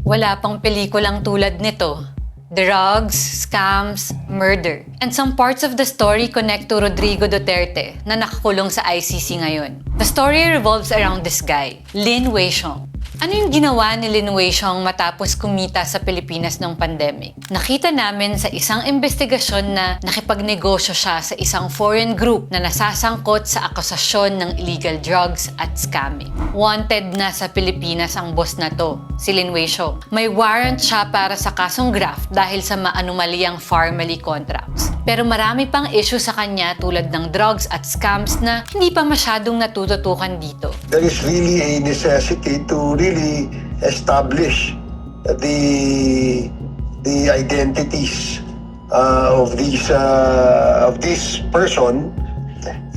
Wala pang pelikulang tulad nito. Drugs, scams, murder. And some parts of the story connect to Rodrigo Duterte na nakakulong sa ICC ngayon. The story revolves around this guy, Lin Weixiong. Ano yung ginawa ni Lin Weixiong matapos kumita sa Pilipinas ng pandemic? Nakita namin sa isang investigasyon na nakipagnegosyo siya sa isang foreign group na nasasangkot sa akusasyon ng illegal drugs at scamming. Wanted na sa Pilipinas ang boss na to, si Lin Weixiong. May warrant siya para sa kasong graft dahil sa maanumaliyang family contracts. Pero marami pang issue sa kanya tulad ng drugs at scams na hindi pa masyadong natututukan dito. There is really a necessity to really establish the identities of this person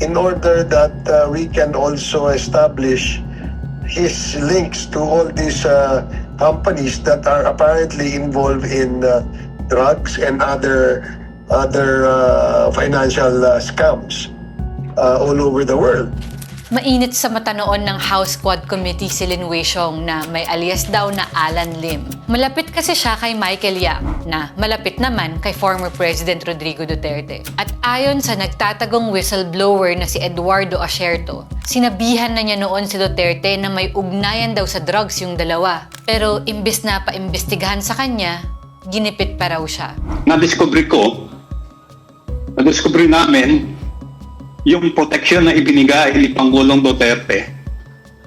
in order that we can also establish his links to all these companies that are apparently involved in drugs and other financial scams all over the world. Mainit sa mata noon ng House Quad Committee si Lin Weixiong na may alias daw na Alan Lim. Malapit kasi siya kay Michael Yang na malapit naman kay former President Rodrigo Duterte. At ayon sa nagtatagong whistleblower na si Eduardo Asierto, sinabihan na niya noon si Duterte na may ugnayan daw sa drugs yung dalawa. Pero imbis na paimbestigahan sa kanya, ginipit pa raw siya. Nadiscover namin yung protection na ibinigay ni Pangulong Duterte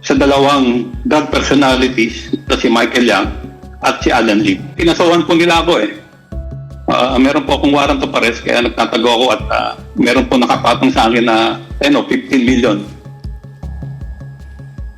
sa dalawang drug personalities na si Michael Yang at si Alan Lim. Pinasawan po nila ako eh. Meron po akong warrant of arrest kaya nagtatago ako at meron po nakapatong sa akin na 10 o 15 million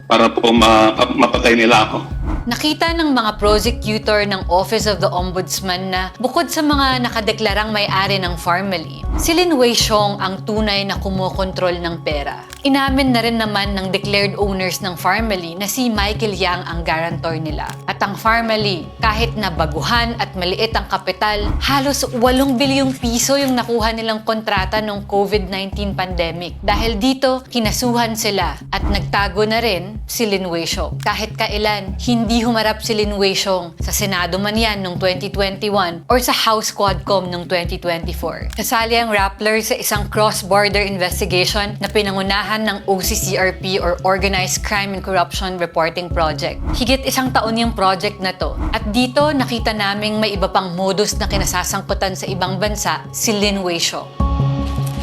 para po mapatay nila ako. Nakita ng mga prosecutor ng Office of the Ombudsman na bukod sa mga nakadeklarang may-ari ng family, si Lin Weixiong ang tunay na kumokontrol ng pera. Inamin na rin naman ng declared owners ng family na si Michael Yang ang guarantor nila. At ang family, kahit na baguhan at maliit ang kapital, halos 8 bilyong piso yung nakuha nilang kontrata ng COVID-19 pandemic. Dahil dito, kinasuhan sila at nagtago na rin si Lin Weixiong. Kahit kailan, hindi humarap si Lin Weixiong sa Senado man yan noong 2021 or sa House Quadcom noong 2024. Kasali ang Rappler sa isang cross-border investigation na pinangunahan ng OCCRP or Organized Crime and Corruption Reporting Project. Higit 1 taon yung project na to. At dito, nakita naming may iba pang modus na kinasasangkutan sa ibang bansa si Lin Weixiong.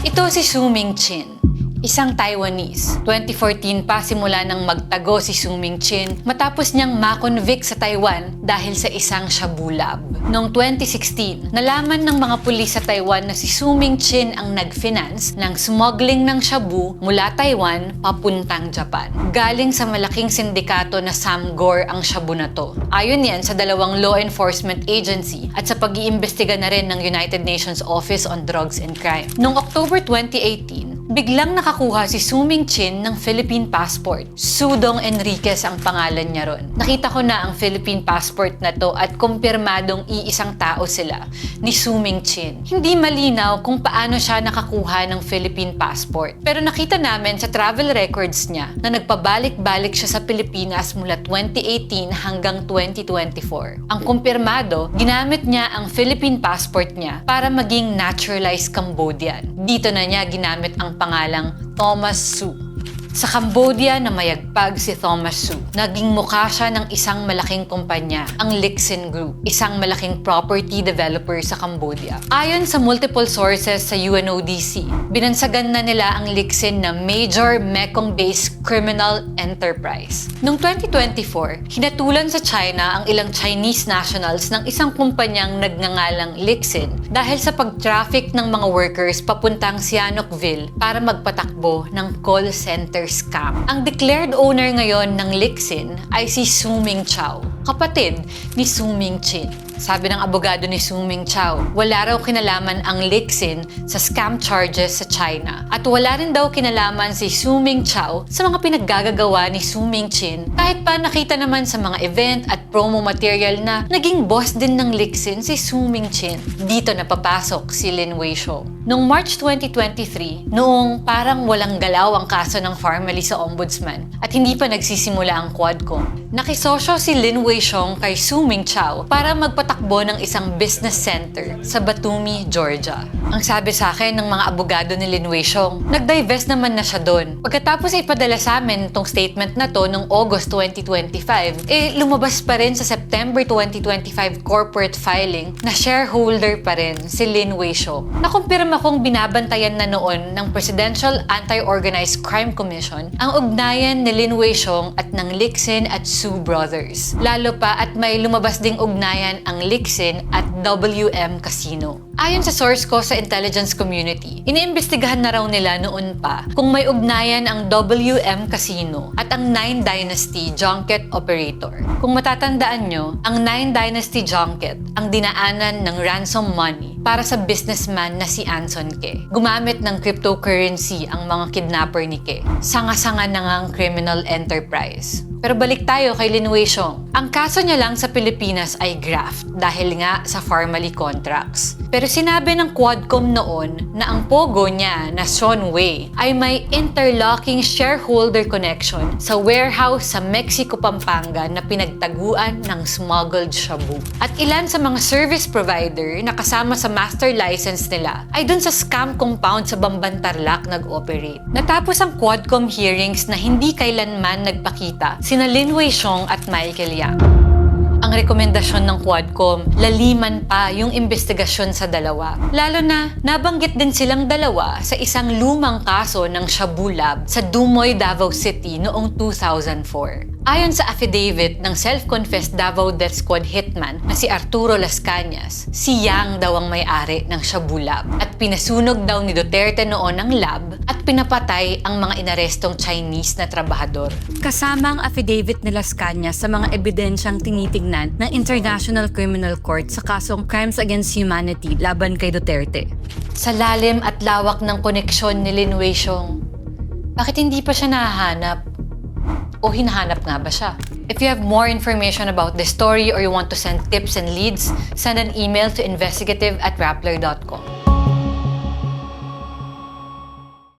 Ito si Su Mingchin, isang Taiwanese. 2014 pa simula nang magtago si Su Mingchin matapos niyang makonvict sa Taiwan dahil sa isang shabu lab. Noong 2016, nalaman ng mga pulis sa Taiwan na si Su Mingchin ang nag-finance ng smuggling ng shabu mula Taiwan papuntang Japan. Galing sa malaking sindikato na Samgor ang shabu na to. Ayon yan sa dalawang law enforcement agency at sa pag-iimbestiga na rin ng United Nations Office on Drugs and Crime. Noong October 2018, biglang nakakuha si Su Mingchin ng Philippine passport. Sudong Enriquez ang pangalan niya ron. Nakita ko na ang Philippine passport na to at kumpirmadong iisang tao sila, ni Su Mingchin. Hindi malinaw kung paano siya nakakuha ng Philippine passport. Pero nakita namin sa travel records niya na nagpabalik-balik siya sa Pilipinas mula 2018 hanggang 2024. Ang kumpirmado, ginamit niya ang Philippine passport niya para maging naturalized Cambodian. Dito na niya ginamit ang pangalang Thomas Su. Sa Cambodia na mayagpag si Thomas Su, naging mukha siya ng isang malaking kumpanya, ang Lixin Group, isang malaking property developer sa Cambodia. Ayon sa multiple sources sa UNODC, binansagan na nila ang Lixin na major Mekong-based criminal enterprise. Noong 2024, hinatulan sa China ang ilang Chinese nationals ng isang kumpanyang nagngangalang Lixin dahil sa pag-traffic ng mga workers papuntang Sihanoukville para magpatakbo ng call center scam. Ang declared owner ngayon ng Lixin ay si Su Mingchao, kapatid ni Su Mingchin. Sabi ng abogado ni Su Ming Chow, wala raw kinalaman ang Lixin sa scam charges sa China. At wala rin daw kinalaman si Su Ming Chow sa mga pinaggagawa ni Su Ming Chin, kahit pa nakita naman sa mga event at promo material na naging boss din ng Lixin si Su Ming Chin. Dito napapasok si Lin Weishong. Noong March 2023, noong parang walang galaw ang kaso ng Farmally sa Ombudsman at hindi pa nagsisimula ang Quadcom, nakisosyo si Lin Weishong kay Su Ming Chow para magpatakbo ng isang business center sa Batumi, Georgia. Ang sabi sa akin ng mga abogado ni Lin Weishong, nag-divest naman na siya doon. Pagkatapos ay padala sa amin itong statement na to noong August 2025, lumabas pa rin sa September 2025 corporate filing na shareholder pa rin si Lin Weishong. Nakumpirma kong binabantayan na noon ng Presidential Anti-Organized Crime Commission ang ugnayan ni Lin Weishong at ng Lixin at Su Brothers. Lalo pa at may lumabas ding ugnayan ang Lixin at WM Casino. Ayon sa source ko sa intelligence community, iniimbestigahan na raw nila noon pa kung may ugnayan ang WM Casino at ang Nine Dynasty Junket Operator. Kung matatandaan nyo, ang Nine Dynasty Junket ang dinaanan ng ransom money para sa businessman na si Anson Ke. Gumamit ng cryptocurrency ang mga kidnapper ni Ke. Sanga-sanga na ngang criminal enterprise. Pero balik tayo kay Lin Weishong. Ang kaso niya lang sa Pilipinas ay graft dahil nga sa Farmally contracts. Pero sinabi ng Quadcom noon na ang pogo niya na Sean Wei ay may interlocking shareholder connection sa warehouse sa Mexico, Pampanga na pinagtaguan ng smuggled shabu. At ilan sa mga service provider na kasama sa master license nila ay dun sa scam compound sa Bamban Tarlac nag-operate. Natapos ang Quadcom hearings na hindi kailanman nagpakita sina Lin Weishong at Michael Yang. Ang rekomendasyon ng Quadcom, laliman pa yung investigasyon sa dalawa. Lalo na, nabanggit din silang dalawa sa isang lumang kaso ng Shabu Lab sa Dumoy, Davao City noong 2004. Ayon sa affidavit ng self-confessed Davao Death Squad hitman na si Arturo Las Cañas, si Yang daw ang may-ari ng Shabu Lab at pinasunog daw ni Duterte noon ang lab at pinapatay ang mga inarestong Chinese na trabahador. Kasama ang affidavit ni Las Cañas sa mga ebidensyang tinitignan ng International Criminal Court sa kasong Crimes Against Humanity laban kay Duterte. Sa lalim at lawak ng koneksyon ni Lin Weishong, bakit hindi pa siya nahahanap? O hinahanap nga ba siya? If you have more information about this story or you want to send tips and leads, send an email to investigative@rappler.com.